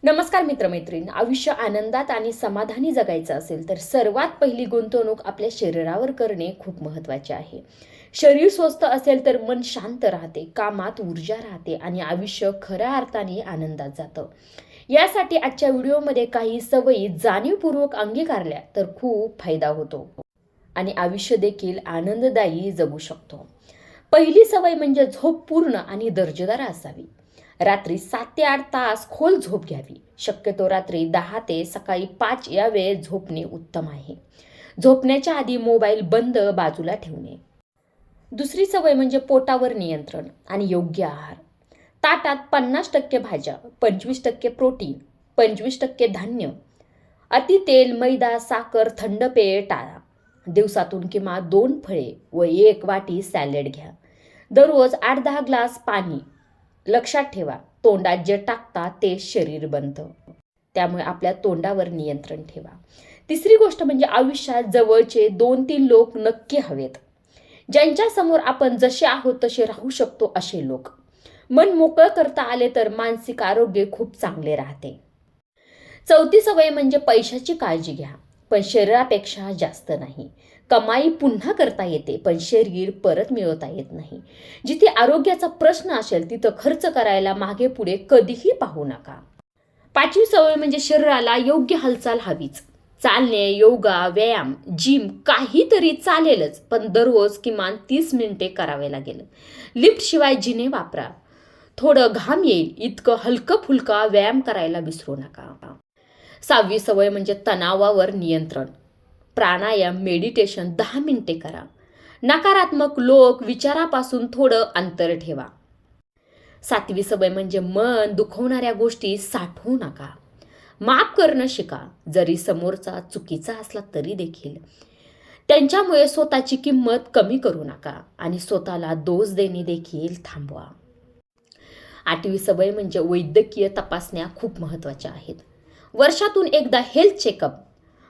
नमस्कार मित्रमैत्रीण. आयुष्य आनंदात आणि समाधानी जगायचं असेल तर सर्वात पहिली गुंतवणूक आपल्या शरीरावर करणे खूप महत्त्वाचे आहे. शरीर स्वस्थ असेल तर मन शांत राहते, कामात ऊर्जा राहते आणि आयुष्य खऱ्या अर्थाने आनंदात जातं. यासाठी आजच्या व्हिडिओमध्ये काही सवयी जाणीवपूर्वक अंगीकारल्या तर खूप फायदा होतो आणि आयुष्य देखील आनंददायी जगू शकतो. पहिली सवय म्हणजे झोप पूर्ण आणि दर्जेदार असावी. रात्री 7 ते 8 तास खोल झोप घ्यावी. शक्यतो रात्री 10 ते सकाळी 5 या वेळेत झोपणे उत्तम आहे. झोपण्याच्या आधी मोबाईल बंद बाजूला ठेवणे. दुसरी सवय म्हणजे पोटावर नियंत्रण आणि योग्य आहार. ताटात 50% भाज्या, 25% प्रोटीन, 25% धान्य, अति तेल, मैदा, साखर, थंड पेय टाळा. दिवसातून किमान 2 फळे व 1 वाटी सॅलड घ्या. दररोज 8-10 ग्लास पाणी. लक्षात ठेवा, तोंडात जे टाकता ते शरीर बनतं. त्यामुळे आपल्या तोंडावर नियंत्रण ठेवा. तिसरी गोष्ट म्हणजे आयुष्यात जवळचे 2-3 लोक नक्की हवेत. ज्यांच्यासमोर आपण जसे आहोत तसे राहू शकतो असे लोक. मन मोकळं करता आले तर मानसिक आरोग्य खूप चांगले राहते. चौथी सवय म्हणजे पैशाची काळजी घ्या, पण शरीरापेक्षा जास्त नाही. कमाई पुन्हा करता येते, पण शरीर परत मिळवता येत नाही. जिथे आरोग्याचा प्रश्न असेल तिथं खर्च करायला मागे पुढे कधीही पाहू नका. पाचवी सवय म्हणजे शरीराला योग्य हालचाल हवीच. चालणे, योगा, व्यायाम, जिम काहीतरी चालेलच, पण दररोज किमान 30 मिनिटे करावे लागेल. लिफ्ट शिवाय जिने वापरा. थोडं घाम येईल इतकं हलकं फुलका व्यायाम करायला विसरू नका. सहावी सवय म्हणजे तणावावर नियंत्रण. प्राणायाम, मेडिटेशन 10 मिनिटे करा. नकारात्मक लोक विचारापासून थोडं अंतर ठेवा. सातवी सवय म्हणजे मन दुखवणाऱ्या गोष्टी साठवू नका. माफ करणं शिका, जरी समोरचा चुकीचा असला तरी देखील. त्यांच्यामुळे स्वतःची किंमत कमी करू नका आणि स्वतःला दोष देणे देखील थांबवा. आठवी सवय म्हणजे वैद्यकीय तपासण्या खूप महत्त्वाच्या आहेत. वर्षातून एकदा हेल्थ चेकअप.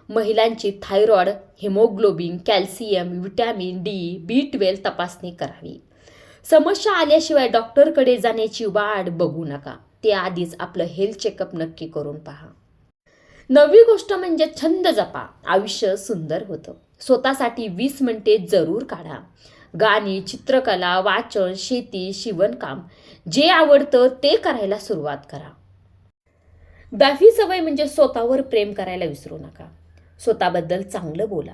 महिलांची thyroid, haemoglobin, calcium, vitamin D, B12 तपासणी करावी. समस्या आल्याशिवाय डॉक्टरकडे जाण्याची वाट बघू नका. ते आधीच आपलं हेल्थ चेकअप नक्की करून पहा. नववी गोष्ट म्हणजे छंद जपा. आयुष्य सुंदर होतं. स्वतःसाठी 20 मिनिटे जरूर काढा. गाणी, चित्रकला, वाचन, शेती, शिवणकाम, जे आवडतं ते करायला सुरुवात करा. 10वी सवय म्हणजे स्वतःवर प्रेम करायला विसरू नका. स्वतःबद्दल चांगलं बोला.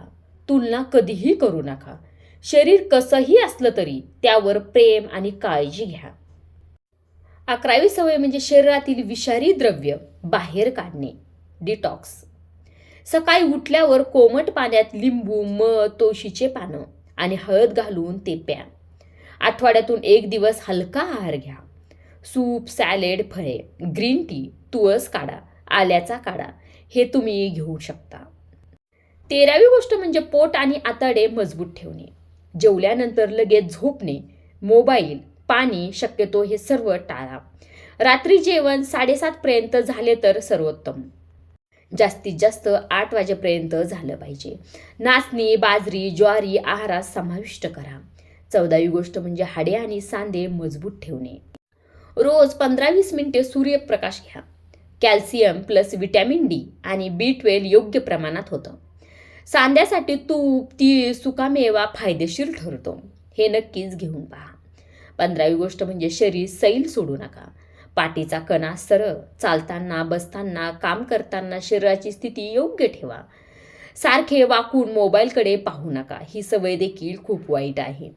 तुलना कधीही करू नका. शरीर कसंही असलं तरी त्यावर प्रेम आणि काळजी घ्या. 11वी सवय म्हणजे शरीरातील विषारी द्रव्य बाहेर काढणे, डिटॉक्स. सकाळी उठल्यावर कोमट पाण्यात लिंबू, मध, तुळशीचे पानं आणि हळद घालून ते प्या. आठवड्यातून 1 दिवस हलका आहार घ्या. सूप, सॅलेड, फळे, ग्रीन टी, तुळस काढा, आल्याचा काढा हे तुम्ही घेऊ शकता. 13वी गोष्ट म्हणजे पोट आणि आतडे मजबूत ठेवणे. जेवल्यानंतर लगेच झोपणे, मोबाईल, पाणी शक्यतो हे सर्व टाळा. रात्री जेवण 7:30 पर्यंत झाले तर सर्वोत्तम. जास्तीत जास्त 8 वाजेपर्यंत झालं पाहिजे. नाचणी, बाजरी, ज्वारी आहारात समाविष्ट करा. 14वी गोष्ट म्हणजे हाडे आणि सांधे मजबूत ठेवणे. रोज 15-20 मिनिटे सूर्यप्रकाश घ्या. कॅल्शियम प्लस व्हिटॅमिन डी आणि B12 योग्य प्रमाणात होतं. सांध्यासाठी तूप, तीळ, सुकामेवा फायदेशीर ठरतो. हे नक्कीच घेऊन पहा. 15वी गोष्ट म्हणजे शरीर सैल सोडू नका. पाठीचा कणा सरळ. चालताना, बसताना, काम करताना शरीराची स्थिती योग्य ठेवा. सारखे वाकून मोबाईलकडे पाहू नका. ही सवय देखील खूप वाईट आहे.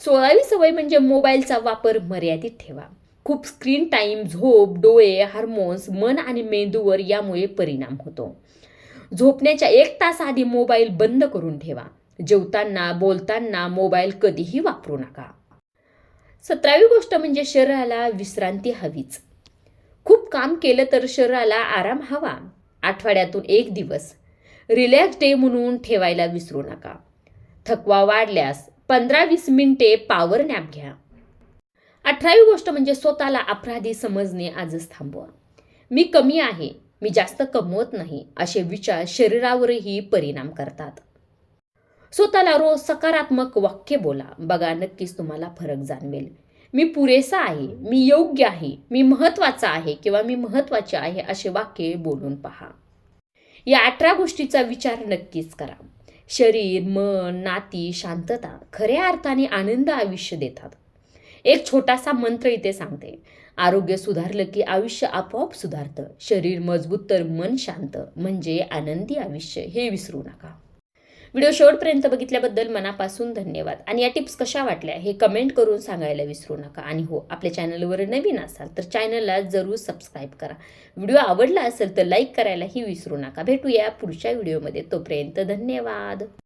16वी सवय म्हणजे मोबाईलचा वापर मर्यादित ठेवा. खूप स्क्रीन टाईम झोप, डोळे, हार्मोन्स, मन आणि मेंदूवर यामुळे परिणाम होतो. झोपण्याच्या 1 तास आधी मोबाईल बंद करून ठेवा. जेवताना, बोलताना मोबाईल कधीही वापरू नका. 17वी गोष्ट म्हणजे शरीराला विश्रांती हवीच. खूप काम केलं तर शरीराला आराम हवा. आठवड्यातून 1 दिवस रिलॅक्स डे म्हणून ठेवायला विसरू नका. थकवा वाढल्यास 15-20 मिनिटे पॉवर नॅप घ्या. 18वी गोष्ट म्हणजे स्वतःला अपराधी समजणे आजच थांबवा. मी कमी आहे, मी जास्त कमवत नाही असे विचार शरीरावरही परिणाम करतात. स्वतःला रोज सकारात्मक वाक्य बोला. बघा नक्कीच तुम्हाला फरक जाणवेल. मी पुरेसा आहे, मी योग्य आहे, मी महत्त्वाचा आहे किंवा मी महत्त्वाचे आहे असे वाक्य बोलून पहा. या 18 गोष्टीचा विचार नक्कीच करा. शरीर, मन, नाती, शांतता खऱ्या अर्थाने आनंद आयुष्य देतात. एक छोटासा मंत्र इथे सांगते. आरोग्य सुधारलं की आयुष्य आपोआप सुधारतं. शरीर मजबूत तर मन शांत, म्हणजे आनंदी आयुष्य. हे विसरू नका. व्हिडिओ शेवटपर्यंत बघितल्याबद्दल मनापासून धन्यवाद. आणि या टिप्स कशा वाटल्या हे कमेंट करून सांगायला विसरू नका. आणि हो, आपल्या चॅनलवर नवीन असाल तर चॅनलला जरूर सबस्क्राईब करा. व्हिडिओ आवडला असेल तर लाईक करायलाही विसरू नका. भेटूया पुढच्या व्हिडिओमध्ये. तोपर्यंत धन्यवाद.